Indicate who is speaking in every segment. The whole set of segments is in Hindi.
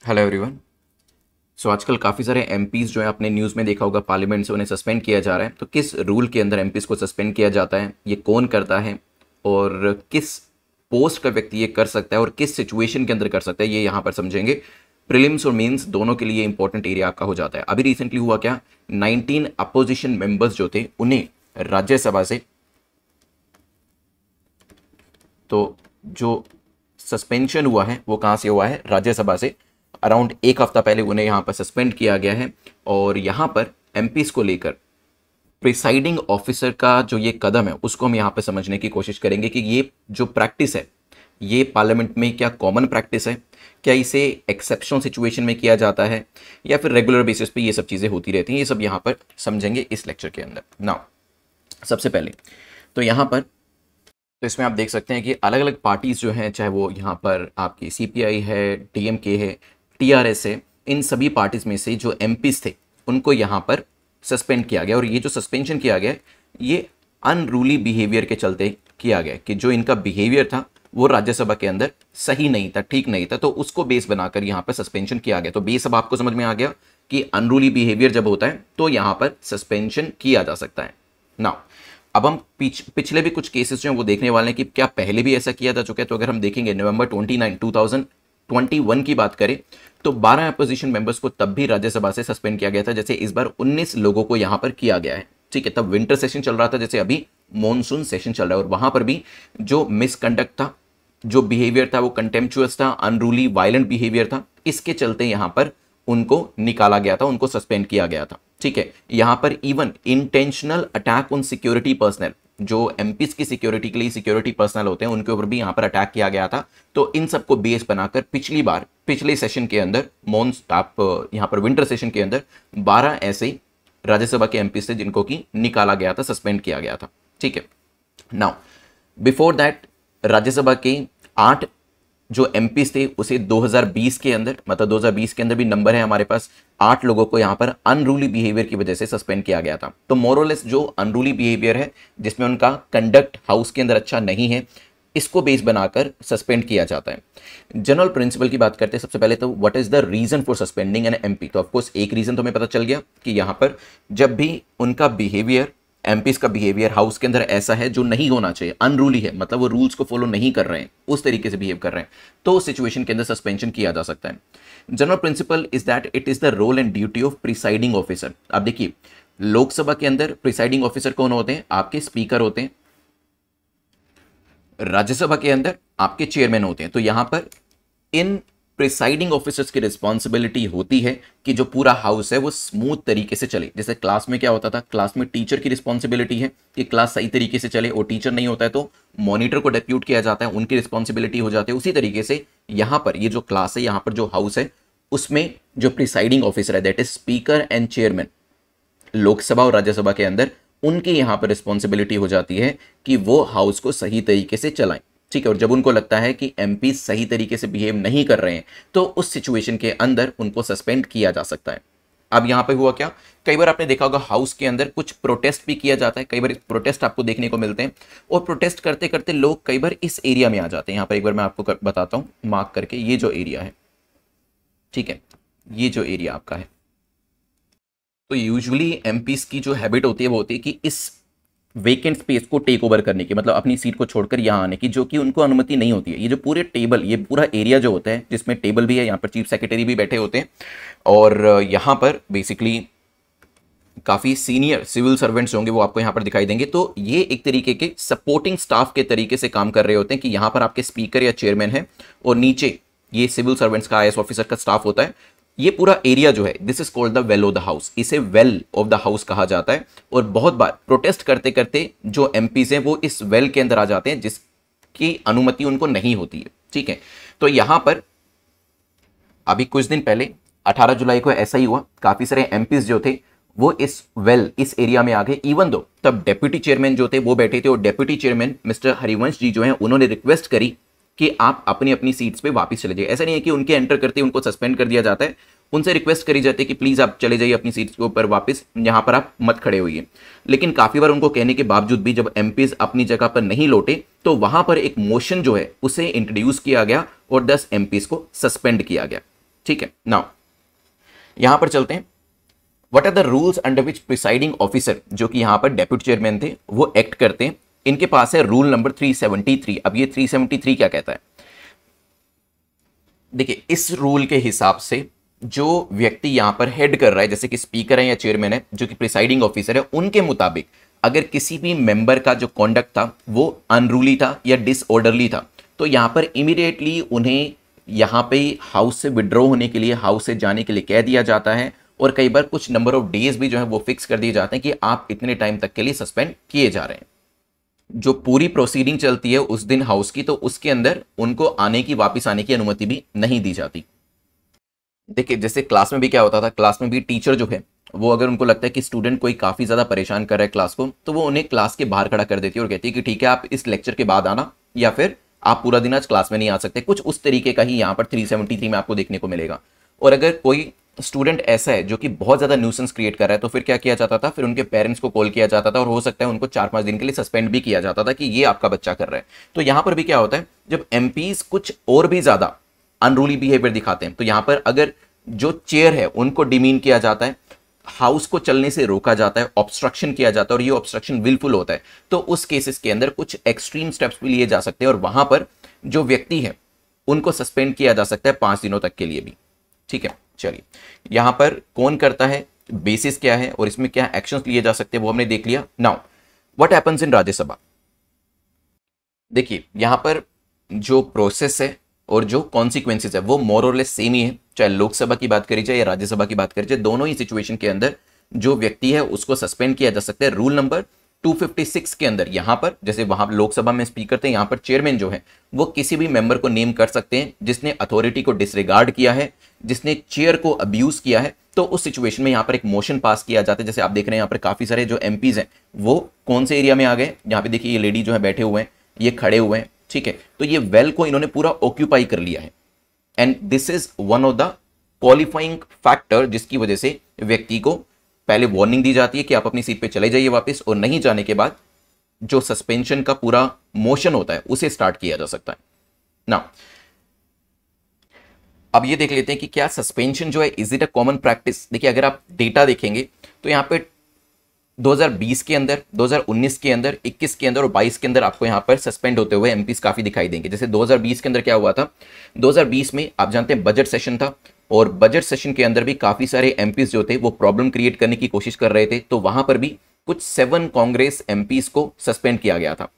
Speaker 1: Hello everyone. सो आजकल काफ़ी सारे एमपीज़ जो है आपने न्यूज़ में देखा होगा, पार्लियामेंट से उन्हें सस्पेंड किया जा रहा है। तो किस रूल के अंदर एमपीज़ को सस्पेंड किया जाता है, ये कौन करता है और किस पोस्ट का व्यक्ति ये कर सकता है और किस सिचुएशन के अंदर कर सकता है, ये यहाँ पर समझेंगे। प्रीलिम्स और मेंस दोनों के लिए इंपॉर्टेंट एरिया आपका हो जाता है। अभी रिसेंटली हुआ क्या, 19 अपोजिशन मेंबर्स जो थे उन्हें राज्यसभा से, तो जो सस्पेंशन हुआ है वो कहाँ से हुआ है, राज्यसभा से। अराउंड एक हफ्ता पहले उन्हें यहाँ पर सस्पेंड किया गया है। और यहाँ पर एमपीज को लेकर प्रिसाइडिंग ऑफिसर का जो ये कदम है उसको हम यहाँ पर समझने की कोशिश करेंगे कि ये जो प्रैक्टिस है ये पार्लियामेंट में क्या कॉमन प्रैक्टिस है, क्या इसे एक्सेप्शनल सिचुएशन में किया जाता है या फिर रेगुलर बेसिस पे ये सब चीज़ें होती रहती हैं, ये सब यहाँ पर समझेंगे इस लेक्चर के अंदर। नाउ सबसे पहले तो यहाँ पर, तो इसमें आप देख सकते हैं कि अलग अलग पार्टीज जो हैं, चाहे वो यहाँ पर आपकी सीपीआई है, डीएमके है, टीआरएस है, इन सभी पार्टीज में से जो एमपीज थे उनको यहाँ पर सस्पेंड किया गया। और ये जो सस्पेंशन किया गया ये अनरूली बिहेवियर के चलते किया गया कि जो इनका बिहेवियर था वो राज्यसभा के अंदर सही नहीं था, ठीक नहीं था, तो उसको बेस बनाकर यहाँ पर सस्पेंशन किया गया। तो बेस अब आपको समझ में आ गया कि अनरूली बिहेवियर जब होता है तो यहाँ पर सस्पेंशन किया जा सकता है। नाउ अब हम पिछले भी कुछ केसेस जो हैं वो देखने वाले हैं कि क्या पहले भी ऐसा किया जा चुका है। तो अगर हम देखेंगे नवंबर 29 2021 की बात करें तो 12 अपोजिशन मेंबर्स को तब भी राज्यसभा से सस्पेंड किया गया था, जैसे इस बार 19 लोगों को यहां पर किया गया है। ठीक है, तब विंटर सेशन चल रहा था, जैसे अभी मॉनसून सेशन चल रहा है, और वहां पर भी जो मिसकंडक्ट था, जो बिहेवियर था वो कंटेम्पचुअस था, अनरूली वायलेंट बिहेवियर था, इसके चलते यहां पर उनको निकाला गया था, उनको सस्पेंड किया गया था। ठीक है, यहां पर even intentional attack on security personal, जो एमपीज की सिक्योरिटी के लिए सिक्योरिटी पर्सनल होते हैं उनके ऊपर भी यहां पर अटैक किया गया था। तो इन सबको बेस बनाकर पिछली बार पिछले सेशन के अंदर आप यहां पर विंटर सेशन के अंदर 12 ऐसे राज्यसभा के एमपी थे जिनको की निकाला गया था, सस्पेंड किया गया था। ठीक है, नाउ बिफोर दैट राज्यसभा के 8 जो एमपीज थे उसे 2020 के अंदर, मतलब 2020 के अंदर भी नंबर है हमारे पास, 8 लोगों को यहां पर अनरूली बिहेवियर की वजह से सस्पेंड किया गया था। तो मोरलेस जो अनरूली बिहेवियर है जिसमें उनका कंडक्ट हाउस के अंदर अच्छा नहीं है, इसको बेस बनाकर सस्पेंड किया जाता है। जनरल प्रिंसिपल की बात करते हैं सबसे पहले, तो what is the reason for suspending an MP. तो ऑफकोर्स एक रीजन तो हमें पता चल गया कि यहां पर जब भी उनका बिहेवियर, एमपीज का बिहेवियर हाउस के अंदर ऐसा है जो नहीं होना चाहिए, अनरूली है, मतलब वो रूल्स को फॉलो नहीं कर रहे हैं, उस तरीके से बिहेव कर रहे हैं, तो उस सिचुएशन के अंदर सस्पेंशन किया जा सकता है। General principle is that it is the role and duty of presiding officer. आप देखिए लोकसभा के अंदर प्रिसाइडिंग ऑफिसर कौन होते हैं, आपके स्पीकर होते हैं। राज्यसभा के अंदर आपके चेयरमैन होते हैं। तो यहां पर इन प्रिसाइडिंग ऑफिसर्स की रिस्पॉन्सिबिलिटी होती है कि जो पूरा हाउस है वो स्मूथ तरीके से चले। जैसे क्लास में क्या होता था, क्लास में टीचर की रिस्पॉन्सिबिलिटी है कि क्लास सही तरीके से चले, और टीचर नहीं होता है तो मॉनिटर को डेप्यूट किया जाता है, उनकी रिस्पॉन्सिबिलिटी हो जाती है। उसी तरीके से यहां पर ये जो क्लास है, यहां पर जो हाउस है, उसमें जो प्रिसाइडिंग ऑफिसर है that is speaker and chairman, Lok Sabha और राज्यसभा के अंदर उनकी यहां पर रिस्पॉन्सिबिलिटी हो जाती है कि वो हाउस को सही तरीके से चलाएं। ठीक है, और जब उनको लगता है कि एमपी सही तरीके से बिहेव नहीं कर रहे हैं तो उस सिचुएशन के अंदर उनको सस्पेंड किया जा सकता है। अब यहां पे हुआ क्या, कई बार आपने देखा होगा हाउस के अंदर कुछ प्रोटेस्ट भी किया जाता है, कई बार प्रोटेस्ट आपको देखने को मिलते हैं, और प्रोटेस्ट करते करते लोग कई बार इस एरिया में आ जाते हैं। यहां पर एक बार मैं आपको बताता हूं मार्क करके, ये जो एरिया है, ठीक है, ये जो एरिया आपका है, तो यूजुअली एमपीज की जो हैबिट होती है वो होती है कि इस वेकेंट स्पेस को टेक ओवर करने की, मतलब अपनी सीट को छोड़कर यहाँ आने की, जो कि उनको अनुमति नहीं होती है। ये जो पूरे टेबल, ये पूरा एरिया जो होता है जिसमें टेबल भी है, यहाँ पर चीफ सेक्रेटरी भी बैठे होते हैं, और यहाँ पर बेसिकली काफ़ी सीनियर सिविल सर्वेंट्स होंगे, वो आपको यहाँ पर दिखाई देंगे। तो ये एक तरीके के सपोर्टिंग स्टाफ के तरीके से काम कर रहे होते हैं कि यहाँ पर आपके स्पीकर या चेयरमैन है और नीचे ये सिविल सर्वेंट्स का, आईएएस ऑफिसर का स्टाफ होता है। ये पूरा एरिया जो है, this is called the well of the house, इसे वेल ऑफ द हाउस कहा जाता है। और बहुत बार प्रोटेस्ट करते करते जो एमपीज हैं वो इस वेल के अंदर आ जाते हैं जिसकी अनुमति उनको नहीं होती है। ठीक है, तो यहां पर अभी कुछ दिन पहले 18 जुलाई को ऐसा ही हुआ, काफी सारे एमपीज जो थे वो इस वेल, इस एरिया में आ गए। इवन दो तब डेप्यूटी चेयरमैन जो थे वो बैठे थे, और deputy chairman mister Harivansh ji जो है उन्होंने रिक्वेस्ट करी कि आप अपनी अपनी सीट्स पे वापस चले जाइए। ऐसा नहीं है कि उनके एंटर करते उनको सस्पेंड कर दिया जाता है, उनसे रिक्वेस्ट करी जाती है कि प्लीज आप चले जाइए अपनी सीट्स के ऊपर वापस, यहां पर आप मत खड़े होइए। लेकिन काफी बार उनको कहने के बावजूद भी जब एमपीज अपनी जगह पर नहीं लौटे तो वहां पर एक मोशन जो है उसे इंट्रोड्यूस किया गया और 10 एमपीज को सस्पेंड किया गया। ठीक है, नाउ यहां पर चलते हैं। What are the rules under which presiding officer, जो कि यहां पर डेप्यूटी चेयरमैन थे, वो एक्ट करते हैं। इनके पास है रूल नंबर 373। अब ये 373 क्या कहता है? देखिए, इस रूल के हिसाब से जो व्यक्ति यहां पर हेड कर रहा है, जैसे कि स्पीकर है या चेयरमैन है, जो कि प्रिसाइडिंग ऑफिसर है, उनके मुताबिक अगर किसी भी मेंबर का जो कॉन्डक्ट था वो अनरूली था या डिसऑर्डरली था, तो यहां पर इमीडिएटली उन्हें यहां पे हाउस से विड्रॉ होने के लिए, हाउस से जाने के लिए कह दिया जाता है। और कई बार कुछ नंबर ऑफ डेज भी जो है वो फिक्स कर दिए जाते हैं कि आप इतने टाइम तक के लिए सस्पेंड किए जा रहे हैं। जो पूरी प्रोसीडिंग चलती है उस दिन हाउस की, तो उसके अंदर उनको आने की, वापस आने की अनुमति भी नहीं दी जाती। देखिए, जैसे क्लास में भी क्या होता था, क्लास में भी टीचर जो है वो अगर उनको लगता है कि स्टूडेंट कोई काफी ज्यादा परेशान कर रहा है क्लास को, तो वो उन्हें क्लास के बाहर खड़ा कर देती है और कहती है कि ठीक है, आप इस लेक्चर के बाद आना, या फिर आप पूरा दिन आज क्लास में नहीं आ सकते। कुछ उस तरीके का ही यहाँ पर 373 में आपको देखने को मिलेगा। और अगर कोई स्टूडेंट ऐसा है जो कि बहुत ज्यादा न्यूसेंस क्रिएट कर रहा है, तो फिर क्या किया जाता था, फिर उनके पेरेंट्स को कॉल किया जाता था और हो सकता है उनको 4-5 दिन के लिए सस्पेंड भी किया जाता था कि ये आपका बच्चा कर रहा है। तो यहां पर भी क्या होता है, जब एमपीज कुछ और भी ज्यादा अनरूली बिहेवियर दिखाते हैं, तो यहां पर अगर जो चेयर है उनको डिमीन किया जाता है, हाउस को चलने से रोका जाता है, ऑब्स्ट्रक्शन किया जाता है, और ये ऑब्स्ट्रक्शन विलफुल होता है, तो उस केसेस के अंदर कुछ एक्सट्रीम स्टेप्स भी लिए जा सकते हैं और वहां पर जो व्यक्ति है उनको सस्पेंड किया जा सकता है 5 दिनों तक के लिए भी। ठीक है, चलिए, यहां पर कौन करता है, बेसिस क्या है और इसमें क्या एक्शंस लिए जा सकते हैं वो हमने देख लिया। Now what happens in Rajya Sabha. देखिए, यहां पर जो प्रोसेस है और जो कॉन्सिक्वेंसेस है वो मोर और लेस सेम ही है, चाहे लोकसभा की बात करी जाए या राज्यसभा की बात करी जाए। दोनों ही सिचुएशन के अंदर जो व्यक्ति है उसको सस्पेंड किया जा सकता है। रूल नंबर 256 के अंदर यहां पर, जैसे वहां लोकसभा में स्पीकर थे, यहां पर चेयरमैन जो है वो किसी भी मेंबर को नेम कर सकते हैं जिसने अथॉरिटी को डिसरिगार्ड किया है, जिसने चेयर को अब्यूज किया है। तो उस सिचुएशन में यहां पर एक मोशन पास किया जाता है। जैसे आप देख रहे हैं यहां पर काफी सारे जो एमपीज हैं वो कौन से एरिया में आ गए, यहां पे देखिए ये लेडी जो है बैठे हुए हैं, ये खड़े हुए हैं, ठीक है। तो ये वेल को इन्होंने पूरा ऑक्यूपाई कर लिया है, and this is one of the qualifying factor जिसकी वजह से व्यक्ति को पहले वार्निंग दी जाती है कि आप अपनी सीट पे चले जाइए वापस, और नहीं जाने के बाद जो सस्पेंशन का पूरा मोशन होता है उसे स्टार्ट किया जा सकता है ना। अब ये देख लेते हैं कि क्या सस्पेंशन जो है is it a common practice. देखिए, अगर आप डेटा देखेंगे तो यहां पे 2020 के अंदर, 2019 के अंदर, 21 के अंदर और 22 के अंदर आपको यहां पर सस्पेंड होते हुए एमपीस काफी दिखाई देंगे। जैसे 2020 के अंदर क्या हुआ था, 2020 में आप जानते हैं बजट सेशन था, और बजट सेशन के अंदर भी काफी सारे एमपीस जो थे वो प्रॉब्लम क्रिएट करने की कोशिश कर रहे थे, तो वहां पर भी कुछ 7 कांग्रेस एमपीस को सस्पेंड किया गया था।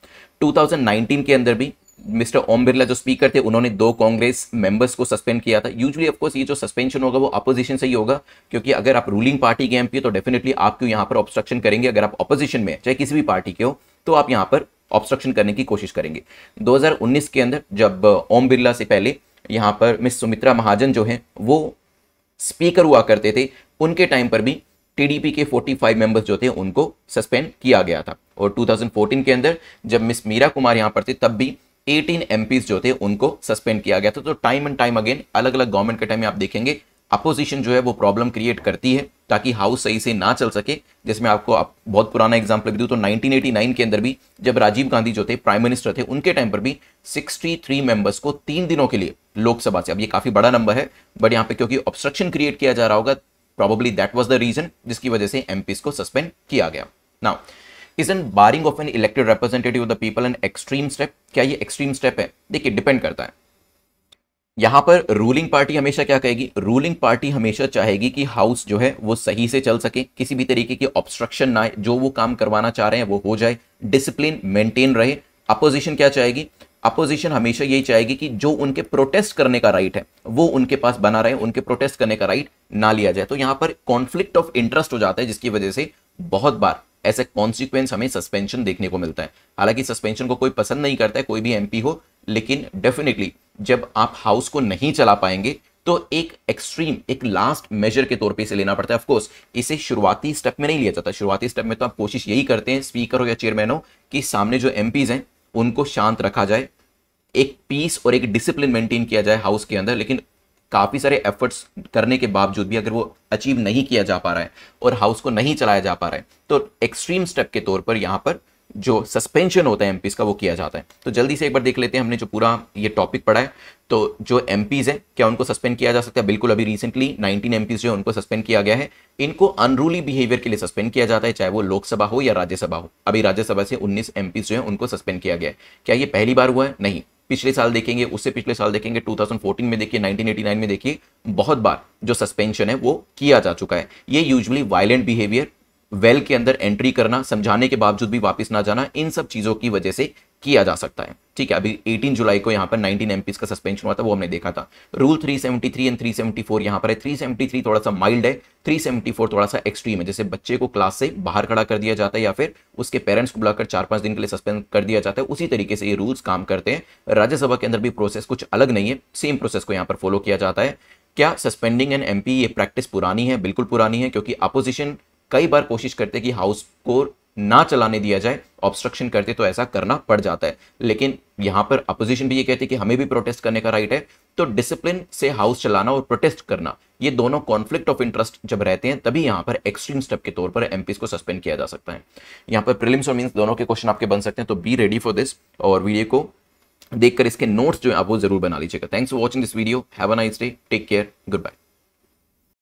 Speaker 1: 2019 के अंदर भी मिस्टर ओम बिरला जो स्पीकर थे उन्होंने 2 कांग्रेस मेंबर्स को सस्पेंड किया था। यूजुअली ऑफ कोर्स ये जो सस्पेंशन होगा वो अपोजिशन से ही होगा, क्योंकि अगर आप रूलिंग पार्टी के एमपी तो डेफिनेटली आपको यहां पर ऑब्स्ट्रक्शन करेंगे। अगर आप अपोजिशन में चाहे किसी भी पार्टी के हो तो आप यहां पर ऑब्स्ट्रक्शन करने की कोशिश करेंगे। 2019 के अंदर जब ओम बिरला से पहले यहां पर मिस सुमित्रा महाजन जो है वो स्पीकर हुआ करते थे, उनके टाइम पर भी टीडीपी के 45 मेंबर्स जो थे उनको सस्पेंड किया गया था। और 2014 के अंदर जब मिस मीरा कुमार यहां पर थे तब भी 18 एमपीज जो थे उनको सस्पेंड किया गया था। तो टाइम एंड टाइम अगेन अलग अलग गवर्नमेंट के टाइम में आप देखेंगे अपोजिशन जो है वो प्रॉब्लम क्रिएट करती है ताकि हाउस सही से ना चल सके। जिसमें आपको बहुत पुराना एग्जांपल भी दूं तो 1989 के अंदर भी जब राजीव गांधी जो थे प्राइम मिनिस्टर थे, उनके टाइम पर भी 63 मेंबर्स को 3 दिनों के लिए लोकसभा से, अब ये काफी बड़ा नंबर है बट यहाँ पे क्योंकि ऑब्स्ट्रक्शन क्रिएट किया जा रहा होगा, probably that was the reason जिसकी वजह से एमपीस को सस्पेंड किया गया। Now Isn't barring of an elected representative of the people an extreme step? क्या ये एक्सट्रीम स्टेप है? देखिए, डिपेंड करता है। यहां पर रूलिंग पार्टी हमेशा क्या कहेगी, रूलिंग पार्टी हमेशा चाहेगी कि हाउस जो है वो सही से चल सके, किसी भी तरीके की ऑब्स्ट्रक्शन ना आए, जो वो काम करवाना चाह रहे हैं वो हो जाए, डिसिप्लिन मेंटेन रहे। अपोजिशन क्या चाहेगी, अपोजिशन हमेशा यही चाहेगी कि जो उनके प्रोटेस्ट करने का राइट है वो उनके पास बना रहे, उनके प्रोटेस्ट करने का राइट ना लिया जाए। तो यहां पर कॉन्फ्लिक्ट ऑफ इंटरेस्ट हो जाता है जिसकी वजह से बहुत बार ऐसे कॉन्सिक्वेंस हमें सस्पेंशन देखने को मिलता है। हालांकि सस्पेंशन को कोई पसंद नहीं करता है, कोई भी एमपी हो, लेकिन डेफिनेटली जब आप हाउस को नहीं चला पाएंगे तो एक एक्सट्रीम, एक लास्ट मेजर के तौर पे इसे लेना पड़ता है। ऑफ कोर्स इसे शुरुआती स्टेप में नहीं लिया जाता। शुरुआती स्टेप में तो आप कोशिश यही करते हैं, स्पीकर हो या चेयरमैन हो, कि सामने जो एमपीज हैं उनको शांत रखा जाए, एक पीस और एक डिसिप्लिन मेंटेन किया जाए हाउस के अंदर। लेकिन काफी सारे एफर्ट्स करने के बावजूद भी अगर वो अचीव नहीं किया जा पा रहा है और हाउस को नहीं चलाया जा पा रहा है तो एक्सट्रीम स्टेप के तौर पर यहां पर जो सस्पेंशन होता है एमपीज का वो किया जाता है। तो जल्दी से एक बार देख लेते हैं, हमने जो पूरा ये टॉपिक पढ़ा है। तो जो एमपीज है क्या उनको सस्पेंड किया जा सकता है? बिल्कुल, अभी रिसेंटली 19 एमपीज जो है उनको सस्पेंड किया गया है। इनको अनरूली बिहेवियर के लिए सस्पेंड किया जाता है, चाहे वो लोकसभा हो या राज्यसभा हो। अभी राज्यसभा से 19 एमपीज जो है उनको सस्पेंड किया गया है। क्या ये पहली बार हुआ है? नहीं, पिछले साल देखेंगे, उससे पिछले साल देखेंगे, 2014 में देखिए, 1989 में देखिए, बहुत बार जो सस्पेंशन है वो किया जा चुका है। ये यूजुअली वायलेंट बिहेवियर, वेल के अंदर एंट्री करना, समझाने के बावजूद भी वापस ना जाना, इन सब चीजों की वजह से किया जा सकता है। ठीक है, अभी 18 जुलाई को यहां पर 19 एमपीज का सस्पेंशन हुआ था, वो हमने देखा था। रूल 373 एंड 374 यहां पर है। 373 थोड़ा सा माइल्ड है, 374 थोड़ा सा एक्सट्रीम है। जैसे बच्चे को क्लास से बाहर खड़ा कर दिया जाता है या फिर उसके पेरेंट्स को बुलाकर 4-5 दिन के लिए सस्पेंड कर दिया जाता है, उसी तरीके से ये रूल्स काम करते हैं। राज्यसभा के अंदर भी प्रोसेस कुछ अलग नहीं है, सेम प्रोसेस को यहां पर फॉलो किया जाता है। क्या सस्पेंडिंग एन एमपी ये प्रैक्टिस पुरानी है? बिल्कुल पुरानी है, क्योंकि अपोजिशन कई बार कोशिश करते कि हाउस को ना चलाने दिया जाए, ऑब्स्ट्रक्शन करते तो ऐसा करना पड़ जाता है। लेकिन यहां पर अपोजिशन भी ये कहती है कि हमें भी प्रोटेस्ट करने का राइट है। तो डिसिप्लिन से हाउस चलाना और प्रोटेस्ट करना, ये दोनों कॉन्फ्लिक्ट ऑफ इंटरेस्ट जब रहते हैं, तभी यहां पर एक्सट्रीम स्टेप के तौर पर एमपीज को सस्पेंड किया जा सकता है। यहां पर प्रीलिम्स और मींस दोनों के क्वेश्चन आपके बन सकते हैं, तो बी रेडी फॉर दिस, और वीडियो को देखकर इसके नोट्स जो है आप वो जरूर बना लीजिएगा। Thanks for watching this video, have a nice day, take care, good bye.